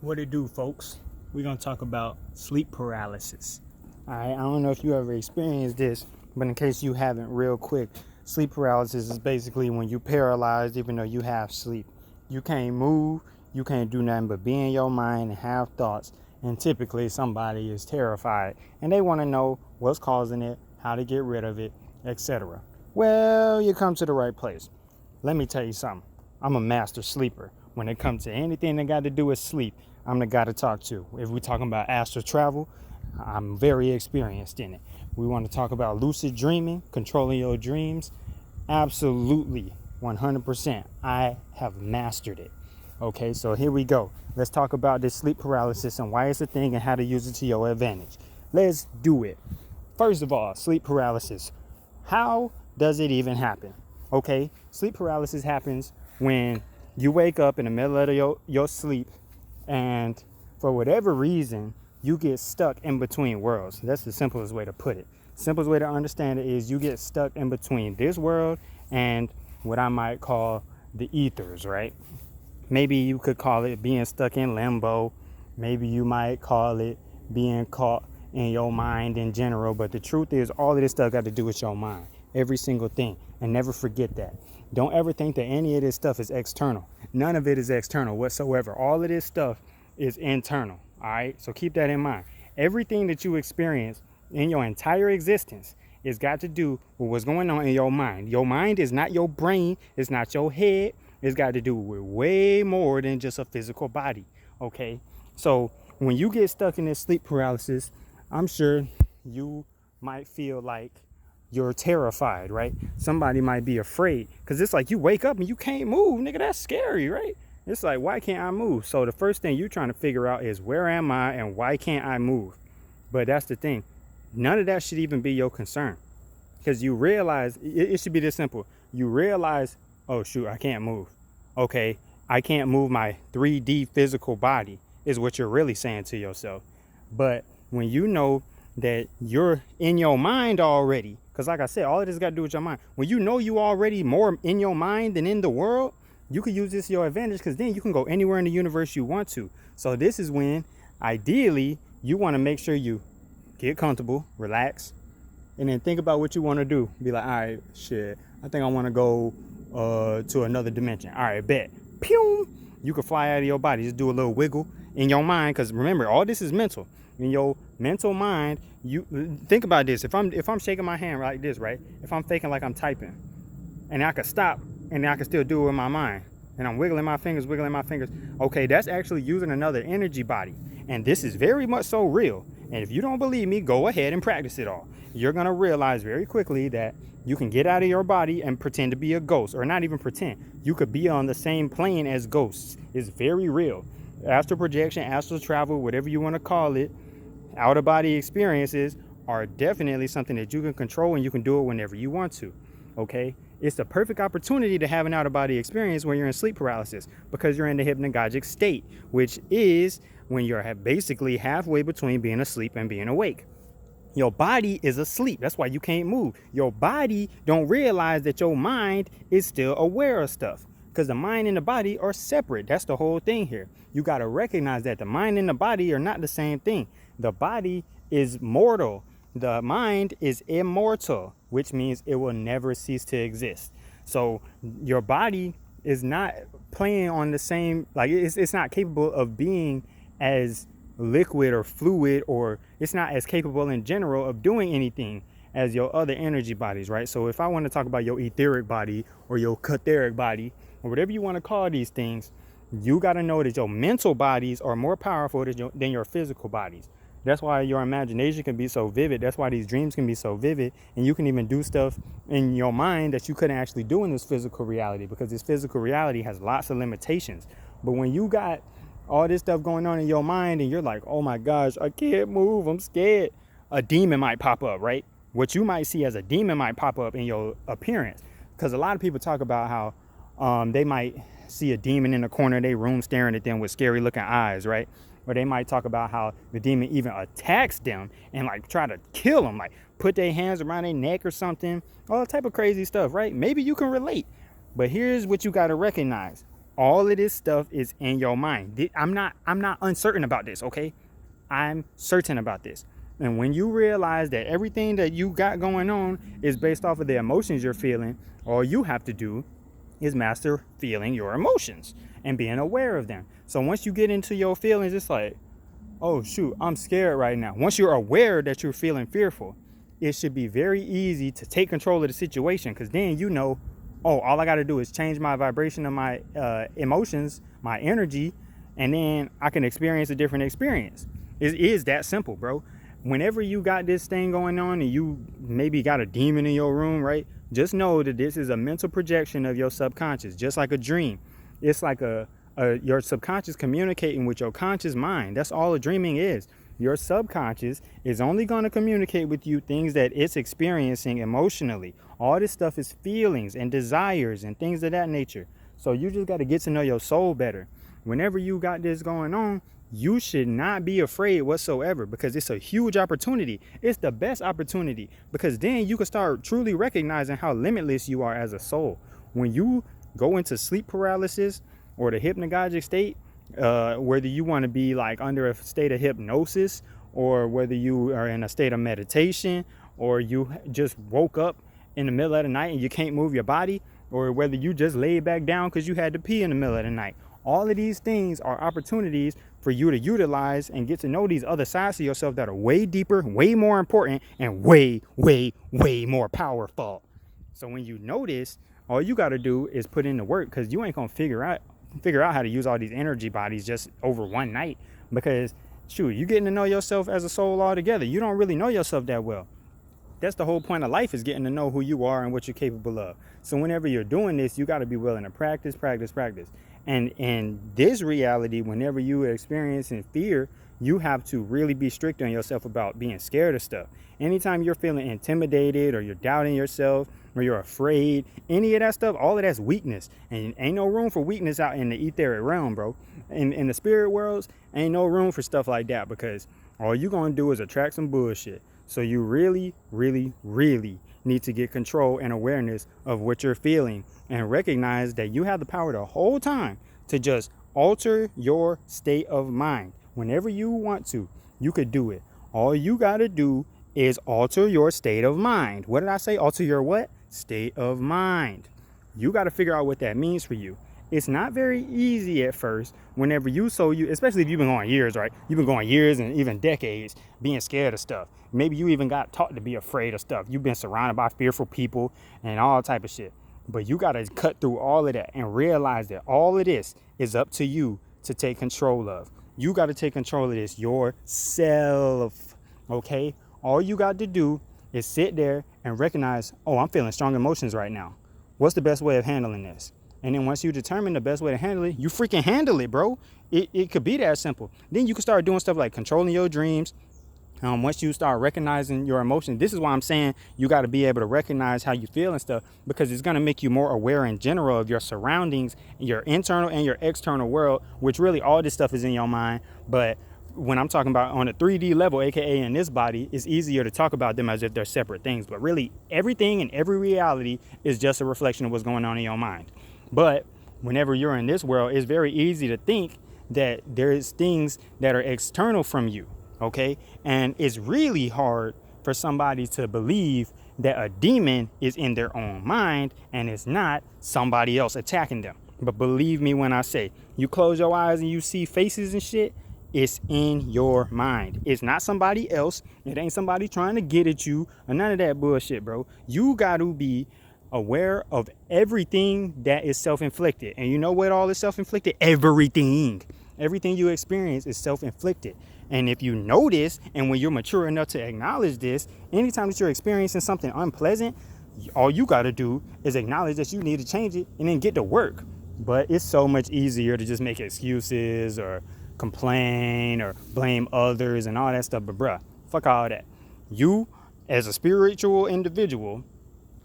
What it do, folks? We're gonna talk about sleep paralysis. All right, I don't know if you ever experienced this, but in case you haven't, real quick, sleep paralysis is basically when you paralyzed even though you have sleep. You can't move, you can't do nothing but be in your mind and have thoughts. And typically somebody is terrified and they want to know what's causing it, how to get rid of it, etc. Well, you come to the right place. Let me tell you something. I'm a master sleeper. When it comes to anything that got to do with sleep, I'm the guy to talk to. If we're talking about astral travel, I'm very experienced in it. We want to talk about lucid dreaming, controlling your dreams. Absolutely, 100%. I have mastered it. Okay, so here we go. Let's talk about this sleep paralysis and why it's a thing and how to use it to your advantage. Let's do it. First of all, sleep paralysis. How does it even happen? Okay, sleep paralysis happens when you wake up in the middle of your sleep and for whatever reason, you get stuck in between worlds. That's the simplest way to put it. Simplest way to understand it is you get stuck in between this world and what I might call the ethers, right? Maybe you could call it being stuck in limbo. Maybe you might call it being caught in your mind in general. But the truth is, all of this stuff got to do with your mind. Every single thing. And never forget that. Don't ever think that any of this stuff is external. None of it is external whatsoever. All of this stuff is internal. All right. So keep that in mind. Everything that you experience in your entire existence is got to do with what's going on in your mind. Your mind is not your brain. It's not your head. It's got to do with way more than just a physical body. Okay. So when you get stuck in this sleep paralysis, I'm sure you might feel like you're terrified, right? Somebody might be afraid because it's like you wake up and you can't move, nigga. That's scary, right? It's like, why can't I move? So the first thing you're trying to figure out is where am I and why can't I move? But that's the thing. None of that should even be your concern because you realize it should be this simple. You realize, oh shoot, I can't move. Okay, I can't move my 3D physical body is what you're really saying to yourself. But when you know that you're in your mind already, because like I said, all of this got to do with your mind. When you know you already more in your mind than in the world, you can use this to your advantage because then you can go anywhere in the universe you want to. So this is when, ideally, you want to make sure you get comfortable, relax, and then think about what you want to do. Be like, all right, shit, I think I want to go to another dimension. All right, bet. Pew! You can fly out of your body. Just do a little wiggle in your mind because remember, all this is mental. In your mental mind, you think about this. If I'm shaking my hand like this, right? If I'm faking like I'm typing, and I could stop, and I can still do it with my mind, and I'm wiggling my fingers. Okay, that's actually using another energy body, and this is very much so real. And if you don't believe me, go ahead and practice it all. You're gonna realize very quickly that you can get out of your body and pretend to be a ghost, or not even pretend. You could be on the same plane as ghosts. It's very real. Astral projection, astral travel, whatever you want to call it, out of body experiences are definitely something that you can control and you can do it whenever you want to. Okay, it's the perfect opportunity to have an out of body experience when you're in sleep paralysis because you're in the hypnagogic state, which is when you're basically halfway between being asleep and being awake. Your body is asleep. That's why you can't move. Your body don't realize that your mind is still aware of stuff because the mind and the body are separate. That's the whole thing here. You got to recognize that the mind and the body are not the same thing. The body is mortal. The mind is immortal, which means it will never cease to exist. So your body is not playing on the same, like it's not capable of being as liquid or fluid, or it's not as capable in general of doing anything as your other energy bodies, right? So if I want to talk about your etheric body or your catheric body or whatever you want to call these things, you got to know that your mental bodies are more powerful than your physical bodies. That's why your imagination can be so vivid. That's why these dreams can be so vivid. And you can even do stuff in your mind that you couldn't actually do in this physical reality because this physical reality has lots of limitations. But when you got all this stuff going on in your mind and you're like, oh my gosh, I can't move, I'm scared, a demon might pop up, right? What you might see as a demon might pop up in your appearance. Because a lot of people talk about how they might see a demon in the corner of their room staring at them with scary looking eyes, right? Or they might talk about how the demon even attacks them and like try to kill them, like put their hands around their neck or something, all type of crazy stuff, right? Maybe you can relate. But here's what you got to recognize. All of this stuff is in your mind. I'm not uncertain about this, okay? I'm certain about this. And when you realize that everything that you got going on is based off of the emotions you're feeling, all you have to do is master feeling your emotions and being aware of them. So once you get into your feelings, it's like, oh shoot, I'm scared right now. Once you're aware that you're feeling fearful, it should be very easy to take control of the situation, because then you know, oh, all I got to do is change my vibration of my emotions, my energy, and then I can experience a different experience. It is that simple, bro. Whenever you got this thing going on and you maybe got a demon in your room, right? Just know that this is a mental projection of your subconscious, just like a dream. It's like your subconscious communicating with your conscious mind. That's all a dreaming is. Your subconscious is only going to communicate with you things that it's experiencing emotionally. All this stuff is feelings and desires and things of that nature. So you just got to get to know your soul better. Whenever you got this going on, you should not be afraid whatsoever, because it's a huge opportunity. It's the best opportunity, because then you can start truly recognizing how limitless you are as a soul. When you go into sleep paralysis or the hypnagogic state, whether you want to be like under a state of hypnosis, or whether you are in a state of meditation, or you just woke up in the middle of the night and you can't move your body, or whether you just laid back down because you had to pee in the middle of the night. All of these things are opportunities for you to utilize and get to know these other sides of yourself that are way deeper, way more important, and way, way, way more powerful. So when you know this, all you got to do is put in the work, because you ain't going to figure out how to use all these energy bodies just over one night. Because, shoot, you getting to know yourself as a soul altogether. You don't really know yourself that well. That's the whole point of life, is getting to know who you are and what you're capable of. So whenever you're doing this, you got to be willing to practice. And in this reality, whenever you are experiencing fear, you have to really be strict on yourself about being scared of stuff. Anytime you're feeling intimidated, or you're doubting yourself, or you're afraid, any of that stuff, all of that's weakness. And ain't no room for weakness out in the etheric realm, bro. In the spirit worlds, ain't no room for stuff like that, because all you're going to do is attract some bullshit. So you really, really, really need to get control and awareness of what you're feeling, and recognize that you have the power the whole time to just alter your state of mind. Whenever you want to, you could do it. All you got to do is alter your state of mind. What did I say? Alter your what? State of mind. You got to figure out what that means for you. It's not very easy at first, whenever especially if you've been going years, right? You've been going years and even decades being scared of stuff. Maybe you even got taught to be afraid of stuff. You've been surrounded by fearful people and all type of shit. But you got to cut through all of that and realize that all of this is up to you to take control of. You got to take control of this yourself, okay? All you got to do is sit there and recognize, oh, I'm feeling strong emotions right now. What's the best way of handling this? And then once you determine the best way to handle it, you freaking handle it, bro. It could be that simple. Then you can start doing stuff like controlling your dreams. Once you start recognizing your emotions, this is why I'm saying you got to be able to recognize how you feel and stuff, because it's going to make you more aware in general of your surroundings, your internal and your external world, which really all this stuff is in your mind. But when I'm talking about on a 3D level, aka in this body, it's easier to talk about them as if they're separate things. But really, everything and every reality is just a reflection of what's going on in your mind. But whenever you're in this world, it's very easy to think that there's things that are external from you. Okay, and it's really hard for somebody to believe that a demon is in their own mind and it's not somebody else attacking them. But believe me when I say, you close your eyes and you see faces and shit, it's in your mind. It's not somebody else. It ain't somebody trying to get at you or none of that bullshit, bro. You got to be aware of everything that is self-inflicted. And you know what all is self-inflicted? Everything you experience is self-inflicted. And if you know this, and when you're mature enough to acknowledge this, anytime that you're experiencing something unpleasant, all you got to do is acknowledge that you need to change it and then get to work. But it's so much easier to just make excuses or complain or blame others and all that stuff. But bruh, fuck all that. You, as a spiritual individual,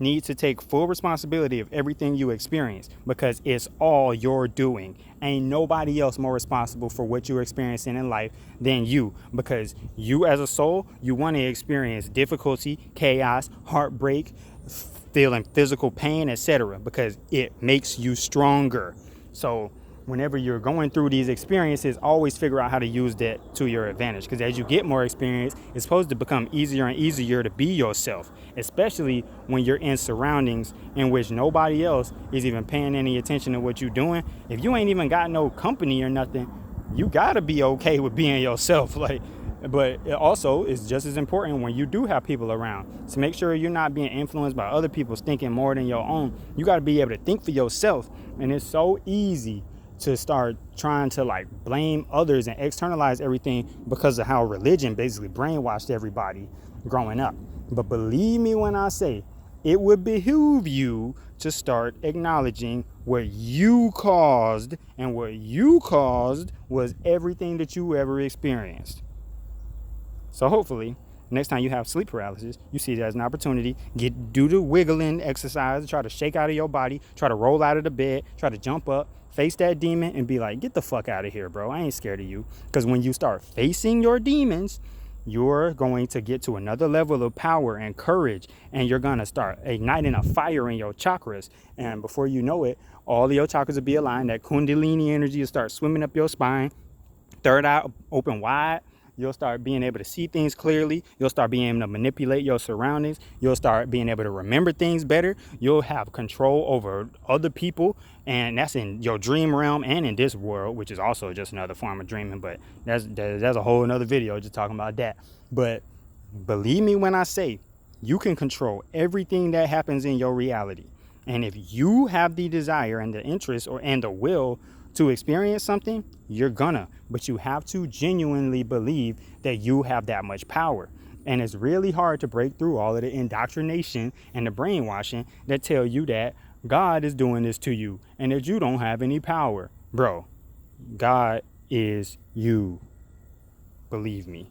need to take full responsibility of everything you experience, because it's all you're doing. Ain't nobody else more responsible for what you're experiencing in life than you, because you as a soul, you want to experience difficulty, chaos, heartbreak, feeling physical pain, etc., because it makes you stronger. So whenever you're going through these experiences, always figure out how to use that to your advantage. Because as you get more experience, it's supposed to become easier and easier to be yourself, especially when you're in surroundings in which nobody else is even paying any attention to what you're doing. If you ain't even got no company or nothing, you gotta be okay with being yourself. But it also is just as important when you do have people around, to make sure you're not being influenced by other people's thinking more than your own. You got to be able to think for yourself. And it's so easy to start trying to blame others and externalize everything because of how religion basically brainwashed everybody growing up. But believe me when I say, it would behoove you to start acknowledging what you caused, and what you caused was everything that you ever experienced. So hopefully, next time you have sleep paralysis, you see it as an opportunity. Do the wiggling exercise, try to shake out of your body, try to roll out of the bed, try to jump up, face that demon and be like, get the fuck out of here, bro. I ain't scared of you. Because when you start facing your demons, you're going to get to another level of power and courage, and you're going to start igniting a fire in your chakras. And before you know it, all of your chakras will be aligned. That kundalini energy will start swimming up your spine, third eye open wide. You'll start being able to see things clearly. You'll start being able to manipulate your surroundings. You'll start being able to remember things better. You'll have control over other people. And that's in your dream realm and in this world, which is also just another form of dreaming. But that's a whole another video just talking about that. But believe me when I say, you can control everything that happens in your reality. And if you have the desire and the interest and the will to experience something, you're gonna. But you have to genuinely believe that you have that much power. And it's really hard to break through all of the indoctrination and the brainwashing that tell you that God is doing this to you and that you don't have any power. Bro, God is you. Believe me.